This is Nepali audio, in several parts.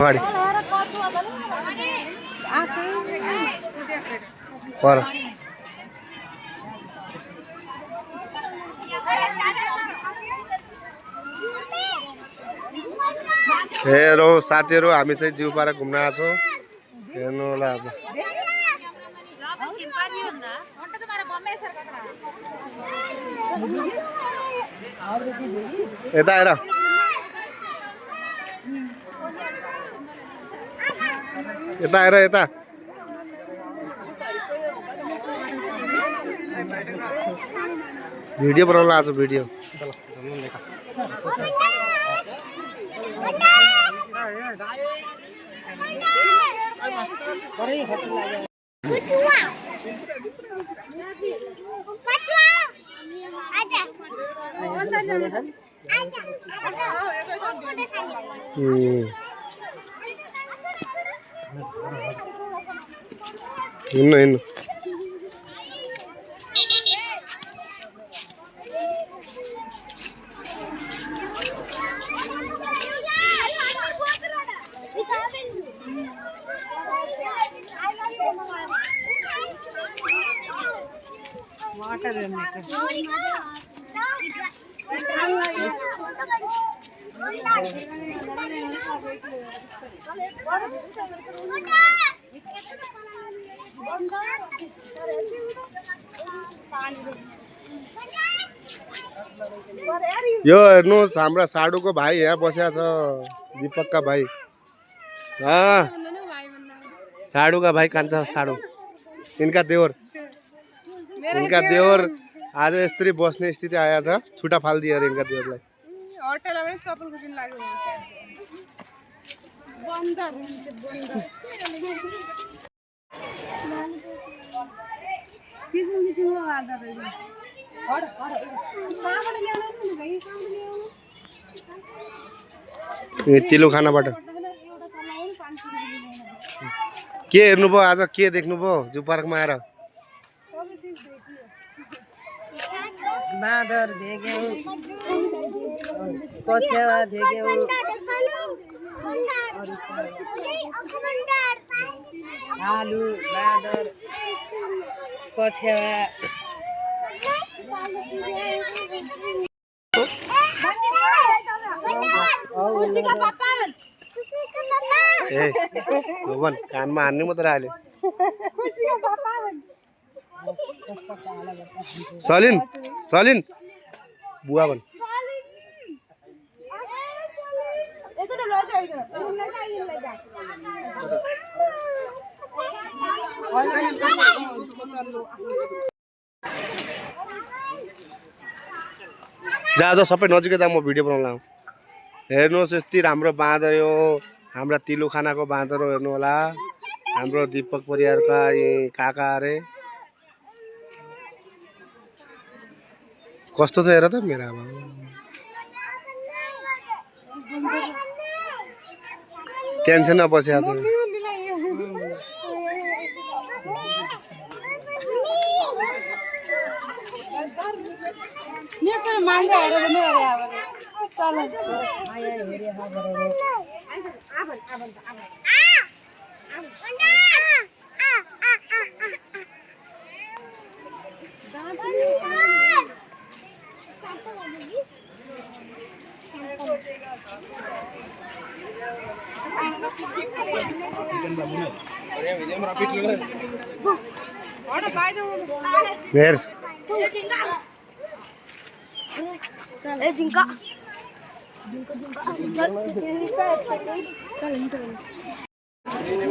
अगाडि पर हेरो साथीहरु हामी चाहिँ जिउ पार्क घुम्न आएको छौं हेर्नु होला अब यता हेर यता हेर यता भिडियो बनाउन आज भिडियो हिँड्नु यो हेर्नुस् हाम्रा साडुको भाइ यहाँ बसेको छ दीपकका भाइ साडुका भाइ कान्छा साडु इनका देवर आज यसरी बस्ने स्थिति आएको छ छुट्टा फाल्दियो अरे इनका देवरलाई तिलो खानाबाट के हेर्नुभयो आज के देख्नुभयो जू पार्कमा आएर बाँदर देख्यौं कछेवा देख्यौं भालु बाँदर कछेवा कानमा हान्ने मात्र हाल्यो सलिन बुवा भन् जा सबै नजिकै जा म भिडियो बनाउन आऊ हेर्नुहोस् यति राम्रो बाँदर हो हाम्रा तिलो खानाको बाँदर हो हेर्नु होला हाम्रो दीपक परिवारका काका अरे कस्तो छ हेर त मेरो आमा टेन्सनमा बसेको छ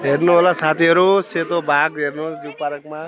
हेर्नु होला साथीहरु सेतो बाघ हेर्नुहोस् जू पार्कमा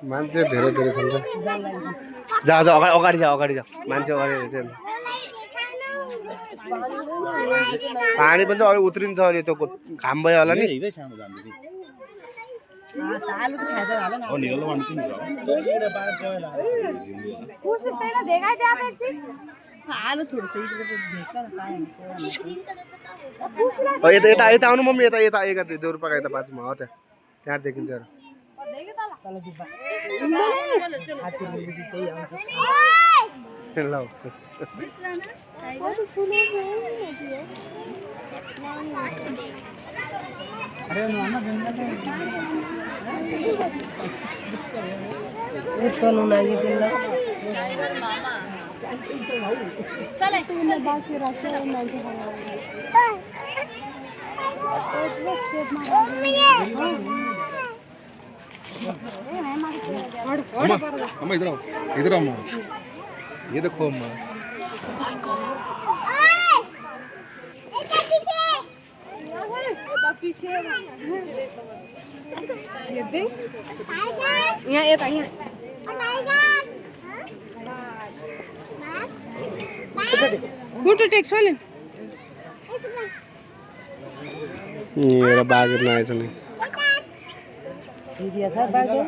मान्छे धेरै छन् जा अगाडि जा मान्छे अगाडि पानी पनि अलि उत्रिन्छ अलि त्यो घाम भयो होला नि यता आउनु मम्मी यता देउरुपाका यता बाजुमा हो त्यहाँ देखिन्छ ल चलू नाही तिला अम्मा इधर अम्मा ये देखो अम्मा कुठे टेक्स होईल एउटा बाघहरू आएछ नि दिदी छ बागे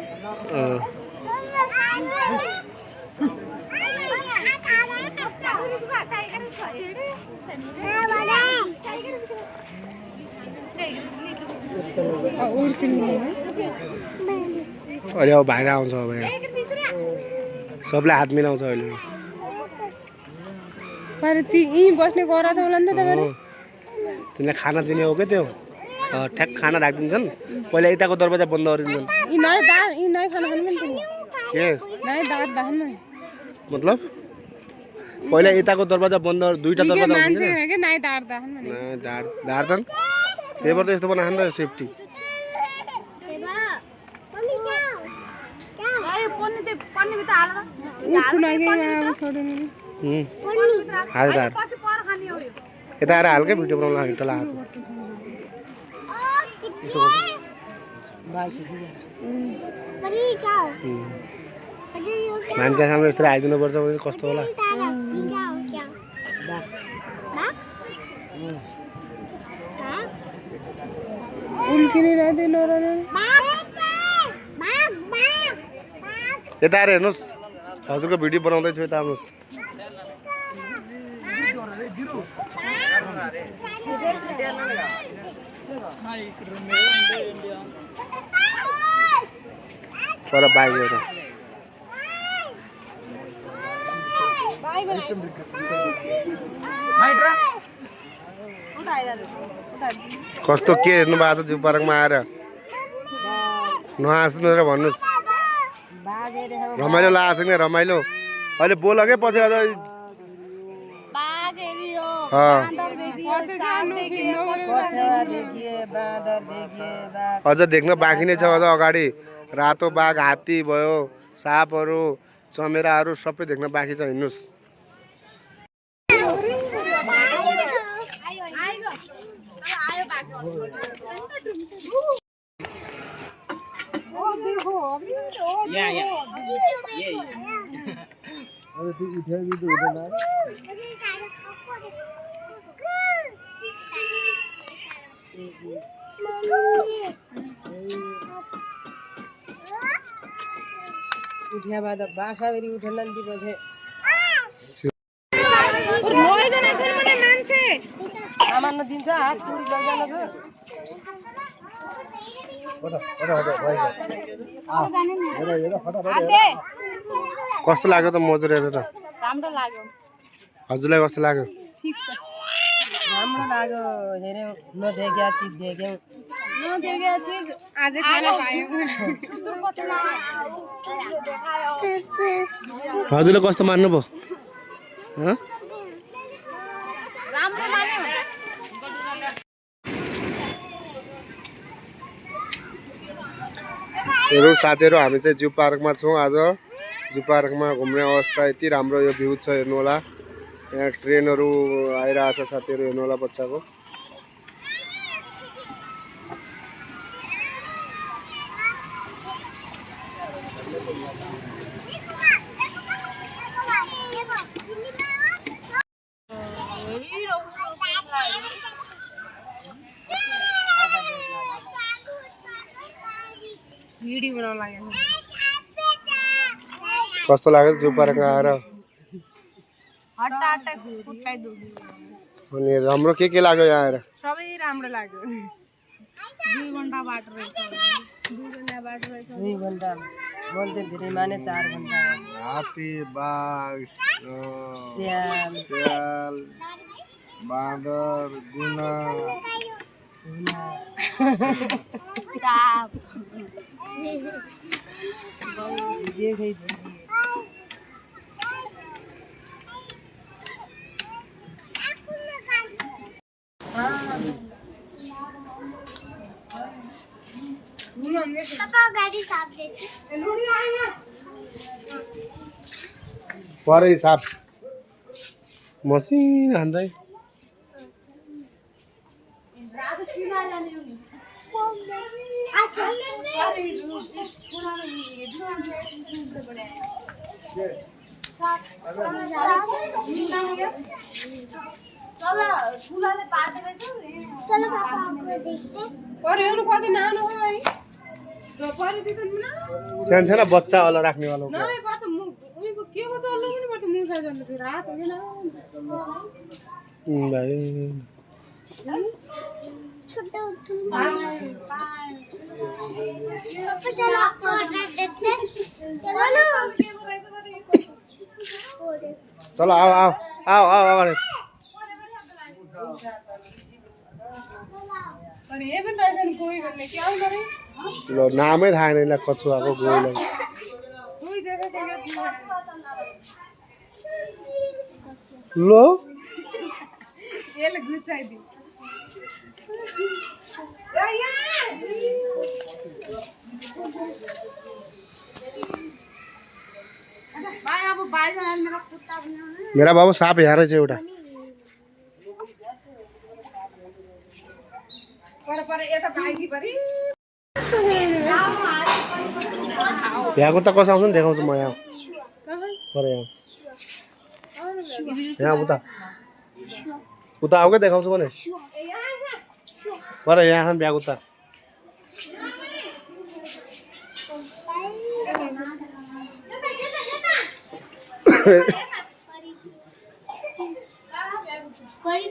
अहिले अब भाइर आउँछ अब यहाँ सबले हात मिलाउँछ अहिले बस्ने गरा त होला नि त तिमीलाई खाना दिने हो क्या त्यो ठ्याक खाना राखिदिन्छन् पहिला यताको दरवाजा बन्द गरिदिन्छन् के मतलब पहिला यताको दरवाजा बन्द दुईटा दरवाजा ढाड्छन् त्यही भएर त यस्तो बनाएको नि त सेफ्टी यता आएर हालकै भिडियो बनाउनु तल हात मान्छे सामने यस्तो आइदिनुपर्छ भने कस्तो होला यता आएर हेर्नुहोस् हजुरको भिडियो बनाउँदैछु यता आउनुहोस् पर बाइक एउटा कस्तो के हेर्नु भएको छ जू पार्कमा आएर नहाँस्नु र भन्नुहोस् रमाइलो लागेको छ नि रमाइलो अहिले बोल के पछि अझ अझ देख्न बाँकी नै छ अझ अगाडि रातो बाघ हात्ती भयो सापहरू चमेराहरू सबै देख्न बाँकी छ हिँड्नुहोस् उठ्या बाद बासा बेरी उठेन नि पछि सामान दिन्छ हात चुडी लैजान कस्तो लाग्यो त मजुर हेरेर राम्रो लाग्यो हजुरलाई कस्तो लाग्यो ठीक छ राम्रो लाग्यो हेर्यो नदेख्या चिज देख्यौ नदेख्या चिज आज खाना पायौ हजुरले कस्तो मान्नुभयो राम्रो लाग्यो हेरौँ साथीहरू हामी चाहिँ जू पार्कमा छौँ आज जू पार्कमा घुम्ने अवस्था यति राम्रो यो भ्यू छ हेर्नु होला यहाँ ट्रेनहरू आइरहेको छ साथीहरू हेर्नु होला बच्चाको भिडियो बनाउन लाग्यो कस्तो लाग्यो जू पार्कमा आएर अनि राम्रो के लाग्यो यहाँ आएर सबै राम्रो लाग्यो 2 घंटा बाट रहेछ 2 घंटा बाट रहेछ 2 घंटा बोलते धेरै माने 4 घंटा हाथी बाघ स्याल स्याल बाँदर गुना साप जे खै परे साप मसिन हान्दै पऱ्यो कति नानो हो भाइ पऱ्यो त्यो त सानो सानो बच्चावाला राख्नेवाला नै बात उनीको के को चल्लो पनि पर्छ मुसा जन्म थियो रात हो कि भाइ चलो आओ आओ आओ आओ अगाडि अनि ए पनि रहेछ नि कोही भन्ने के आउँछ रे ल नामै थाहा छैन यसलाई कछुवाको गोइलाई कोही देखेको ल यसले गुचाइदियो भाइ अब बाहिर मेरा कुत्ता पनि मेरा बाबु साप यहाँ रहेछ एउटा पर पर यता भाइकी परि यहाँको त कसो आउँछ नि देखाउँछु म यहाँ पर यहाँ यहाँ उता आउकै देखाउँछु भने पर यहाँ छ नि ब्याग उता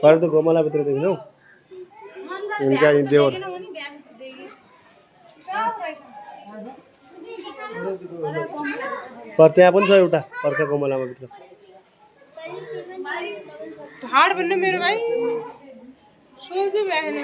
पर त गोमला भित्र देख्छौ इनका देवर पर त्यहाँ पनि छ एउटा अर्का गोमलामा भित्र ढाड भन्नु मेरो भाइ सोझो भएन